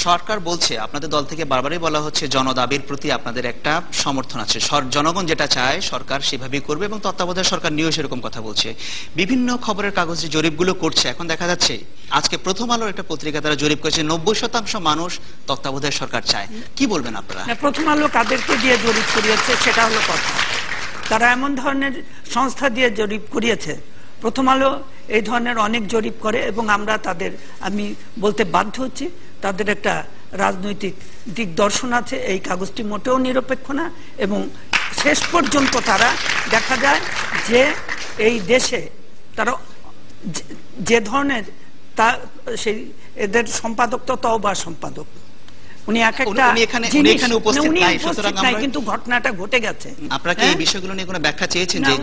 সরকার বলছে, আপনাদের দল থেকে বারবারই বলা হচ্ছে জনদাবির প্রতি আপনাদের একটা সমর্থন আছে, জনগণ যেটা চায় সরকার সেভাবেই করবে এবং তত্ত্বাবধায়ক সরকার নিয়েও সেরকম কথা বলছে। বিভিন্ন খবরের কাগজে জরিপগুলো করছে, এখন দেখা যাচ্ছে আজকে প্রথম আলোর একটা পত্রিকা তারা জরিপ করেছে 90% মানুষ তত্ত্বাবধায়ক সরকার চায়। কি বলবেন আপনারা? প্রথম আলো কাদেরকে দিয়ে জরিপ করিয়েছে সেটা হলো কথা। তারা এমন ধরনের সংস্থা দিয়ে জরিপ করিয়েছে, প্রথম আলো এই ধরনের অনেক জরিপ করে এবং আমরা তাদের, আমি বলতে বাধ্য হচ্ছি, তাদের একটা রাজনৈতিক দিক দর্শন আছে। এই কাগজটি মোটেও নিরপেক্ষ না এবং শেষ পর্যন্ত তারা দেখা যায় যে এই দেশে তারা যে ধরনের তা সেই এদের সম্পাদক তো তওবা সম্পাদক, উনি এক একটা কিন্তু ঘটনাটা ঘটে গেছে। আপনারা কি এই বিষয়গুলো নিয়ে কোনো ব্যাখ্যা চেয়েছেন? যে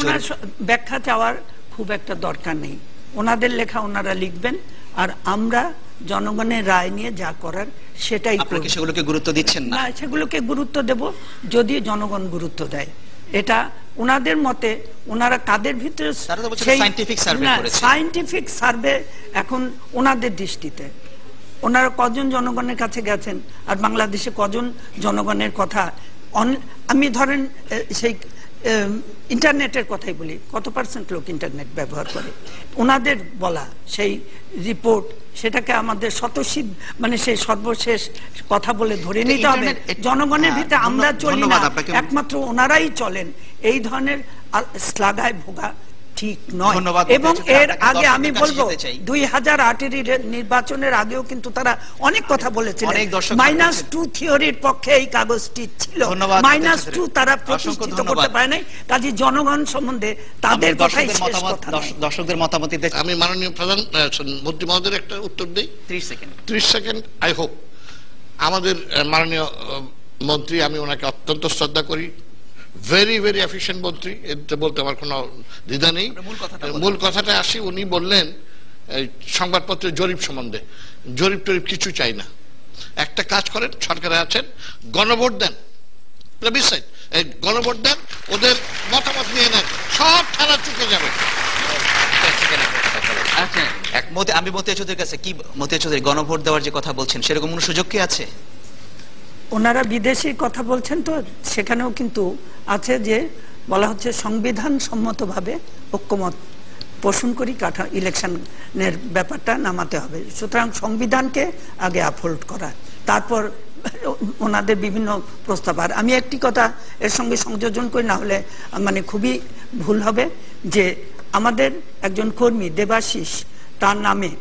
ব্যাখ্যা চাওয়ার খুব একটা দরকার নেই, ওনাদের লেখা ওনারা লিখবেন আর আমরা জনগণের রায় নিয়ে যা করার সেটাই। আপনারা কি সেগুলোকে গুরুত্ব দিচ্ছেন না? সেগুলোকে গুরুত্ব দেব যদি জনগণ গুরুত্ব দেয়। এটা ওনাদের মতে, ওনারা কাদের ভিতরে সায়েন্টিফিক সার্ভে এখন ওনাদের দৃষ্টিতে, ওনারা কজন জনগণের কাছে গেছেন আর বাংলাদেশে কজন জনগণের কথা, আমি ধরেন সেই ইন্টারনেটের কথাই বলি, কত পার্সেন্ট লোক ইন্টারনেট ব্যবহার করে, ওনাদের বলা সেই রিপোর্ট সেটাকে আমাদের শতসিদ্ধ মানে সেই সর্বশেষ কথা বলে ধরে নিতে হবে। জনগণের ভিতরে আমরা চলি না, একমাত্র ওনারাই চলেন। এই ধরনের শ্লাঘায় ভোগা ঠিক নয়। এবং এর আগে আমি বলবো 2008 নির্বাচনের আগেও কিন্তু তারা অনেক কথা বলেছিলেন। -2 থিওরির পক্ষে এই কাগজটি ছিল, -2 তারা প্রতিষ্ঠিত করতে পারে নাই। কাজে জনগণ সম্বন্ধে তাদের কথাই শেষ কথা। দর্শকদের মতামত দিতে আমি মাননীয় প্রধান মন্ত্রী মহোদয়ের একটা উত্তর দেই। 30 সেকেন্ড। আই হোপ আমাদের মাননীয় মন্ত্রী, আমি ওনাকে অত্যন্ত শ্রদ্ধা করি, ভেরি ভেরি এফিশিয়েন্ট মন্ত্রী, এতে বলতে আমার কোনো দ্বিধা নেই। মূল কথাটা আসি, উনি বললেন সংবাদপত্রের জরিপ সম্বন্ধে, জরিপ টরিপ কিছু চাই না, একটা কাজ করেন, সরকারে আছেন, গণভোট দেন, গণভোট দেন, ওদের মতামত নিয়ে নেন, সব ঠাড়া চুকে যাবে। আমি মতিয়া চৌধুরীর কাছে, কি মতিয়া চৌধুরী গণভোট দেওয়ার যে কথা বলছেন সেরকম কোনো সুযোগ কি আছে? ওনারা বিদেশি কথা বলছেন তো, সেখানেও কিন্তু আছে যে বলা হচ্ছে সংবিধান সম্মতভাবে ঐক্যমত পোষণ করি ইলেকশনের ব্যাপারটা নামাতে হবে। সুতরাং সংবিধানকে আগে আপহোল্ড করা, তারপর ওনাদের বিভিন্ন প্রস্তাব। আর আমি একটি কথা এর সঙ্গে সংযোজন করি, না হলে মানে খুবই ভুল হবে, যে আমাদের একজন কর্মী দেবাশিস, তার নামে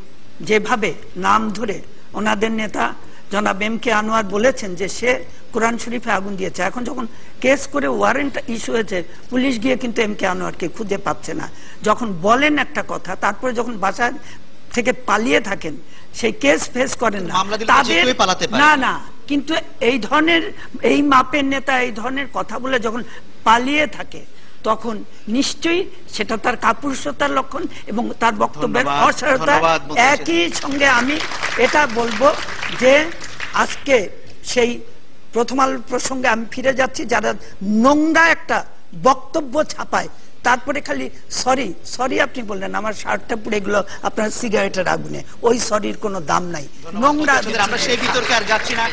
যেভাবে নাম ধরে ওনাদের নেতা জনাব এম.কে. আনোয়ার বলেছেন যে সে কোরআন শরীফে আগুন দিয়েছে, এখন যখন কেস করে ওয়ারেন্ট ইস্যু হয়েছে, পুলিশ গিয়ে কিন্তু এম.কে. আনোয়ারকে খুঁজে পাচ্ছে না। যখন বলেন একটা কথা, তারপরে যখন বাসা থেকে পালিয়ে থাকেন, সেই কেস ফেস করেন না তাদের, না কিন্তু এই ধরনের এই মাপের নেতা এই ধরনের কথা বলে যখন পালিয়ে থাকে, তখন নিশ্চয়ই সেটা তার কাপুরুষতার লক্ষণ এবং তার বক্তব্যের অসারতা। একই সঙ্গে আমি এটা বলবো যে আজকে সেই প্রথম আলোর প্রসঙ্গে আমি ফিরে যাচ্ছি, যারা নোংরা একটা বক্তব্য ছাপায়, তারপরে খালি সরি আপনি বললেন, আমার শার্টটা পুড়ে গেলো আপনার সিগারেটের আগুনে, ওই সরির কোনো দাম নাই, নোংরা। আমরা সেই বিতর্কে আর যাচ্ছি না।